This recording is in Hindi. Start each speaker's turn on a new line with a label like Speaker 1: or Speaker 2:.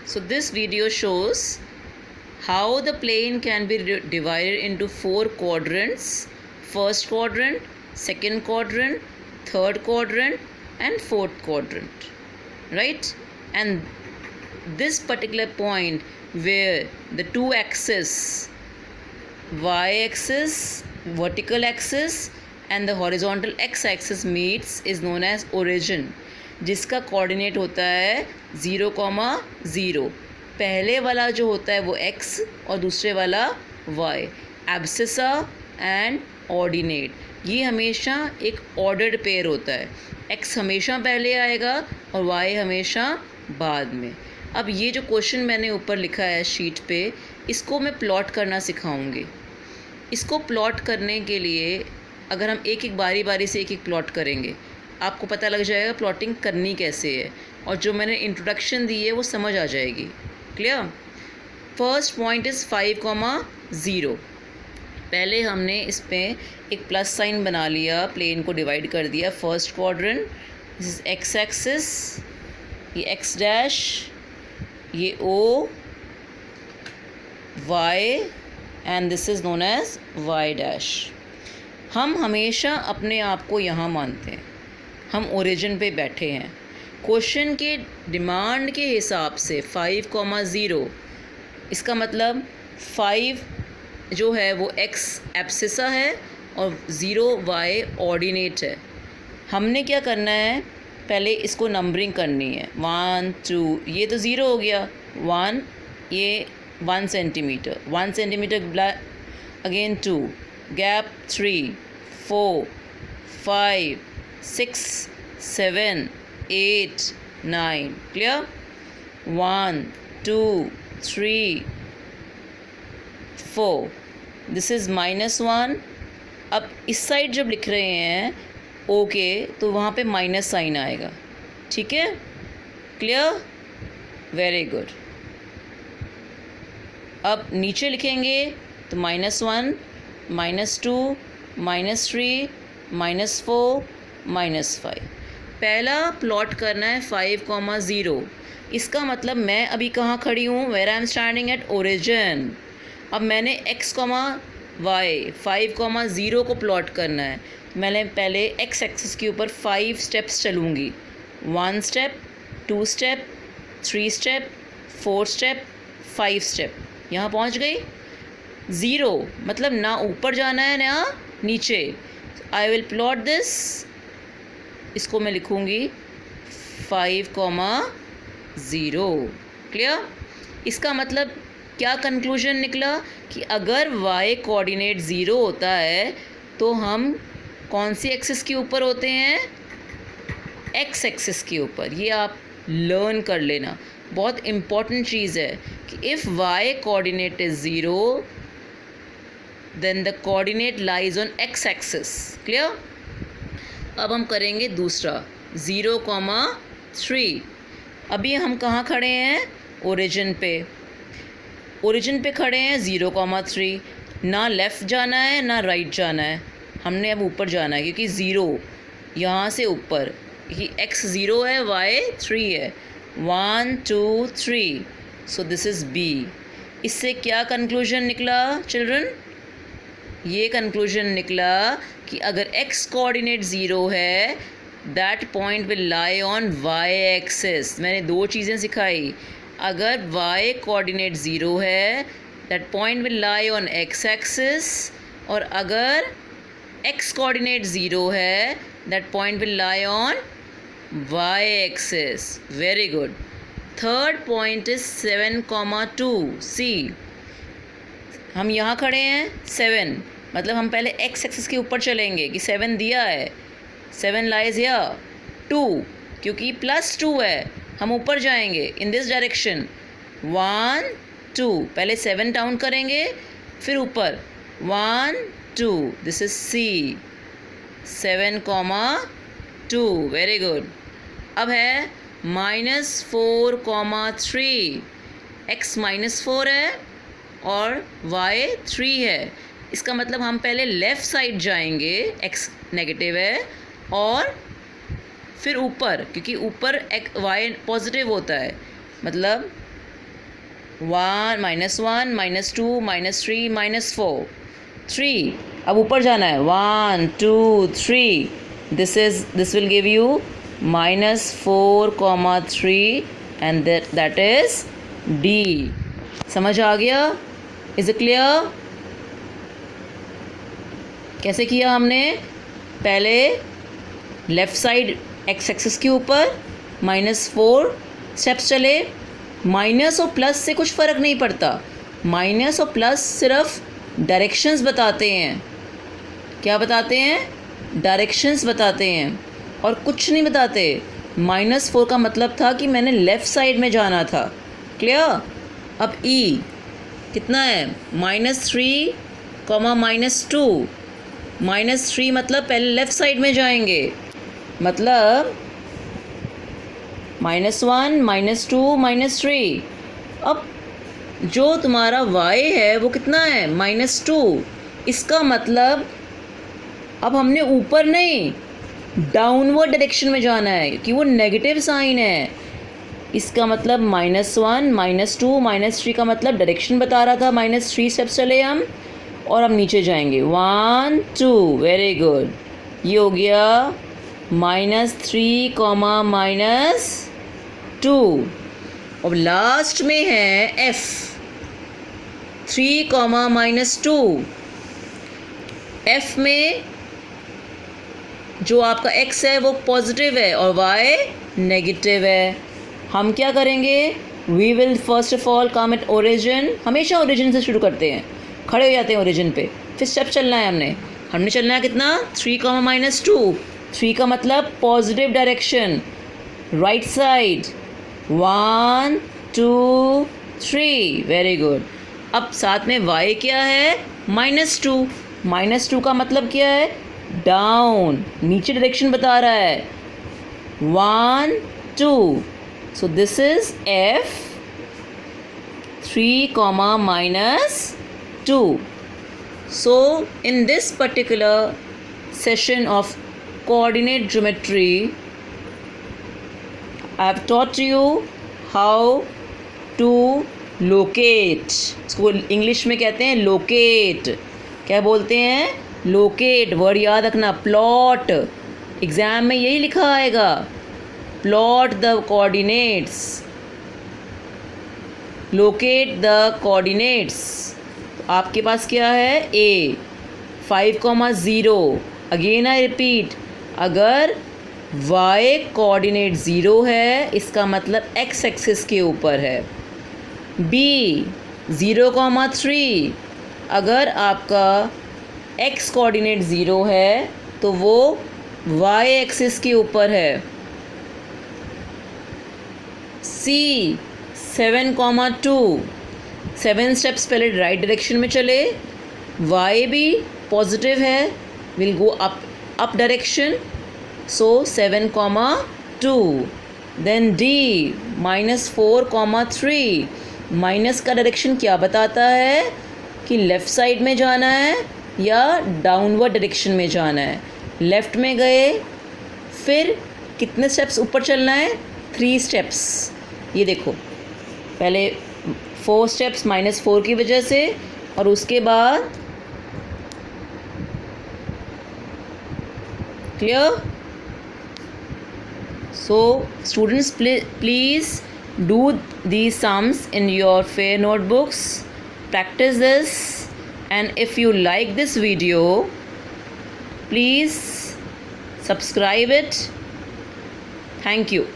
Speaker 1: So this video shows how the plane can be divided into 4 quadrants: first quadrant, second quadrant, third quadrant and fourth quadrant, right? And this particular point where the two axes, y-axis, vertical axis and the horizontal x-axis meets is known as origin, जिसका कोऑर्डिनेट होता है 0,0। पहले वाला जो होता है वो x और दूसरे वाला y। एब्सिसा एंड ऑर्डिनेट, ये हमेशा एक ऑर्डर्ड पेयर होता है। x हमेशा पहले आएगा और y हमेशा बाद में। अब ये जो क्वेश्चन मैंने ऊपर लिखा है शीट पे, इसको मैं प्लॉट करना सिखाऊंगी। इसको प्लॉट करने के लिए अगर हम एक एक बारी से एक प्लॉट करेंगे, आपको पता लग जाएगा प्लॉटिंग करनी कैसे है, और जो मैंने इंट्रोडक्शन दी है वो समझ आ जाएगी। क्लियर? First point is 5,0। पहले हमने इस पर एक प्लस साइन बना लिया, प्लेन को डिवाइड कर दिया। First quadrant, this is X axis, ये एक्स डैश, ये O, Y and this is known as Y dash. हम हमेशा अपने आप को यहाँ मानते हैं, हम ओरिजिन पे बैठे हैं। क्वेश्चन के डिमांड के हिसाब से 5,0, इसका मतलब 5 जो है वो x एब्सिसा है और 0 y ऑर्डिनेट है। हमने क्या करना है, पहले इसको नंबरिंग करनी है। 1 2, ये तो 0 हो गया। 1, ये 1 centimetre, 1 centimetre again 2, gap 3 4 5 6 7 8 9। Clear? 1 2 3 4, this is -1। अब इस साइड जब लिख रहे हैं ओके तो वहाँ पे माइनस साइन आएगा। ठीक है? क्लियर? Very good. अब नीचे लिखेंगे तो -1 -2 -3 -4 -5। पहला प्लॉट करना है 5,0। इसका मतलब मैं अभी कहाँ खड़ी हूँ? Where I am standing at origin. अब मैंने x, y 5,0 को प्लॉट करना है। मैंने पहले x एक्सिस के ऊपर 5 स्टेप्स चलूँगी। 1 step, 2 step, 3 step, 4 step, 5 step. यहाँ पहुँच गई। 0 मतलब ना ऊपर जाना है ना नीचे। आई विल प्लॉट दिस, इसको मैं लिखूँगी 5,0। क्लियर? इसका मतलब क्या कंक्लूजन निकला कि अगर y कोऑर्डिनेट 0 होता है तो हम कौन सी एक्सिस के ऊपर होते हैं? x एक्सिस के ऊपर। ये आप लर्न कर लेना, बहुत इम्पॉर्टेंट चीज़ है कि if y coordinate is 0 then the coordinate lies on x axis. Clear? अब हम करेंगे दूसरा 0,3। अभी हम कहाँ खड़े हैं? ओरिजिन पे। ओरिजिन पे खड़े हैं 0,3। ना लेफ़्ट जाना है ना राइट जाना है, हमने अब ऊपर जाना है क्योंकि 0 यहाँ से ऊपर, कि x 0 है, y 3 है। 1 2 3, सो दिस इज़ B। इससे क्या कंक्लूजन निकला चिल्ड्रन? ये कंक्लूजन निकला कि अगर x कोऑर्डिनेट 0 है that point will lie on y axis. मैंने 2 चीज़ें सिखाई। अगर y कोऑर्डिनेट 0 है that point will lie on x axis, और अगर x कोऑर्डिनेट 0 है that point will lie on y axis. Very good. Third point is 7,2। सी, हम यहाँ खड़े हैं 7, मतलब हम पहले x एक्सिस के ऊपर चलेंगे कि 7 दिया है, 7 लाइज हियर। 2 क्योंकि +2 है, हम ऊपर जाएंगे इन दिस डायरेक्शन। 1 2, पहले 7 डाउन करेंगे फिर ऊपर 1 2, this is C। 7,2। Very good. अब है -4,3। x -4 है और y 3 है। इसका मतलब हम पहले लेफ़्ट साइड जाएंगे, x नेगेटिव है, और फिर ऊपर, क्योंकि ऊपर y पॉजिटिव होता है, मतलब -1 -2 -3 -4 3. अब ऊपर जाना है 1 2 3. This will give you -4, 3 and that is D. समझ आ गया? Is it clear? कैसे किया हमने? पहले लेफ़्ट साइड एक्स एक्सिस के ऊपर -4 स्टेप्स चले. माइनस और प्लस से कुछ फ़र्क नहीं पड़ता. माइनस और प्लस सिर्फ डायरेक्शंस बताते हैं. क्या बताते हैं? डायरेक्शंस बताते हैं और कुछ नहीं बताते. -4 का मतलब था कि मैंने लेफ़्ट साइड में जाना था. क्लियर? अब E कितना है? -3, -2. -3 मतलब पहले लेफ़्ट साइड में जाएंगे. मतलब -1 -2 -3. अब जो तुम्हारा y है वो कितना है? -2. इसका मतलब अब हमने ऊपर नहीं डाउनवर्ड डायरेक्शन में जाना है कि वो नेगेटिव साइन है. इसका मतलब -1 -2 -3 का मतलब डायरेक्शन बता रहा था. -3 स्टेप्स चले हम और हम नीचे जाएंगे. 1 2. Very good. ये हो गया -3, -2. और लास्ट में है F 3, -2. F में जो आपका x है वो पॉजिटिव है और y नेगेटिव है. हम क्या करेंगे? We will first of all come at origin. हमेशा ओरिजिन से शुरू करते हैं. खड़े हो जाते हैं ओरिजिन पे. फिर स्टेप चलना है हमने चलना है कितना? 3, -2. 3 का मतलब positive direction, right side. 1 2 3. Very good. अब साथ में y क्या है? -2. -2 का मतलब क्या है? डाउन, नीचे डायरेक्शन बता रहा है. 1 2. So this is F 3, -2. So in this particular session of coordinate geometry, I have taught you how to locate. इसको इंग्लिश में कहते हैं locate. क्या बोलते हैं? locate. वर्ड याद रखना. प्लॉट. एग्ज़ाम में यही लिखा आएगा. plot the coordinates. locate the coordinates. आपके पास क्या है? A 5, 0. अगेन आई रिपीट, अगर y कोऑर्डिनेट 0 है इसका मतलब x एक्सिस के ऊपर है. B 0, 3. अगर आपका x कोऑर्डिनेट 0 है तो वो y एक्सिस के ऊपर है. C 7, 2. 7 स्टेप्स पहले राइट डायरेक्शन में चले. y भी पॉजिटिव है, will go up direction. So 7, 2. Then D -4, 3. Minus का डायरेक्शन क्या बताता है कि लेफ़्ट साइड में जाना है या डाउनवर्ड डायरेक्शन में जाना है. लेफ़्ट में गए, फिर कितने स्टेप्स ऊपर चलना है? 3 स्टेप्स. ये देखो, पहले 4 स्टेप्स -4 की वजह से और उसके बाद clear. So students please do these sums in your fair notebooks. Practice this, and if you like this video, please subscribe it. Thank you.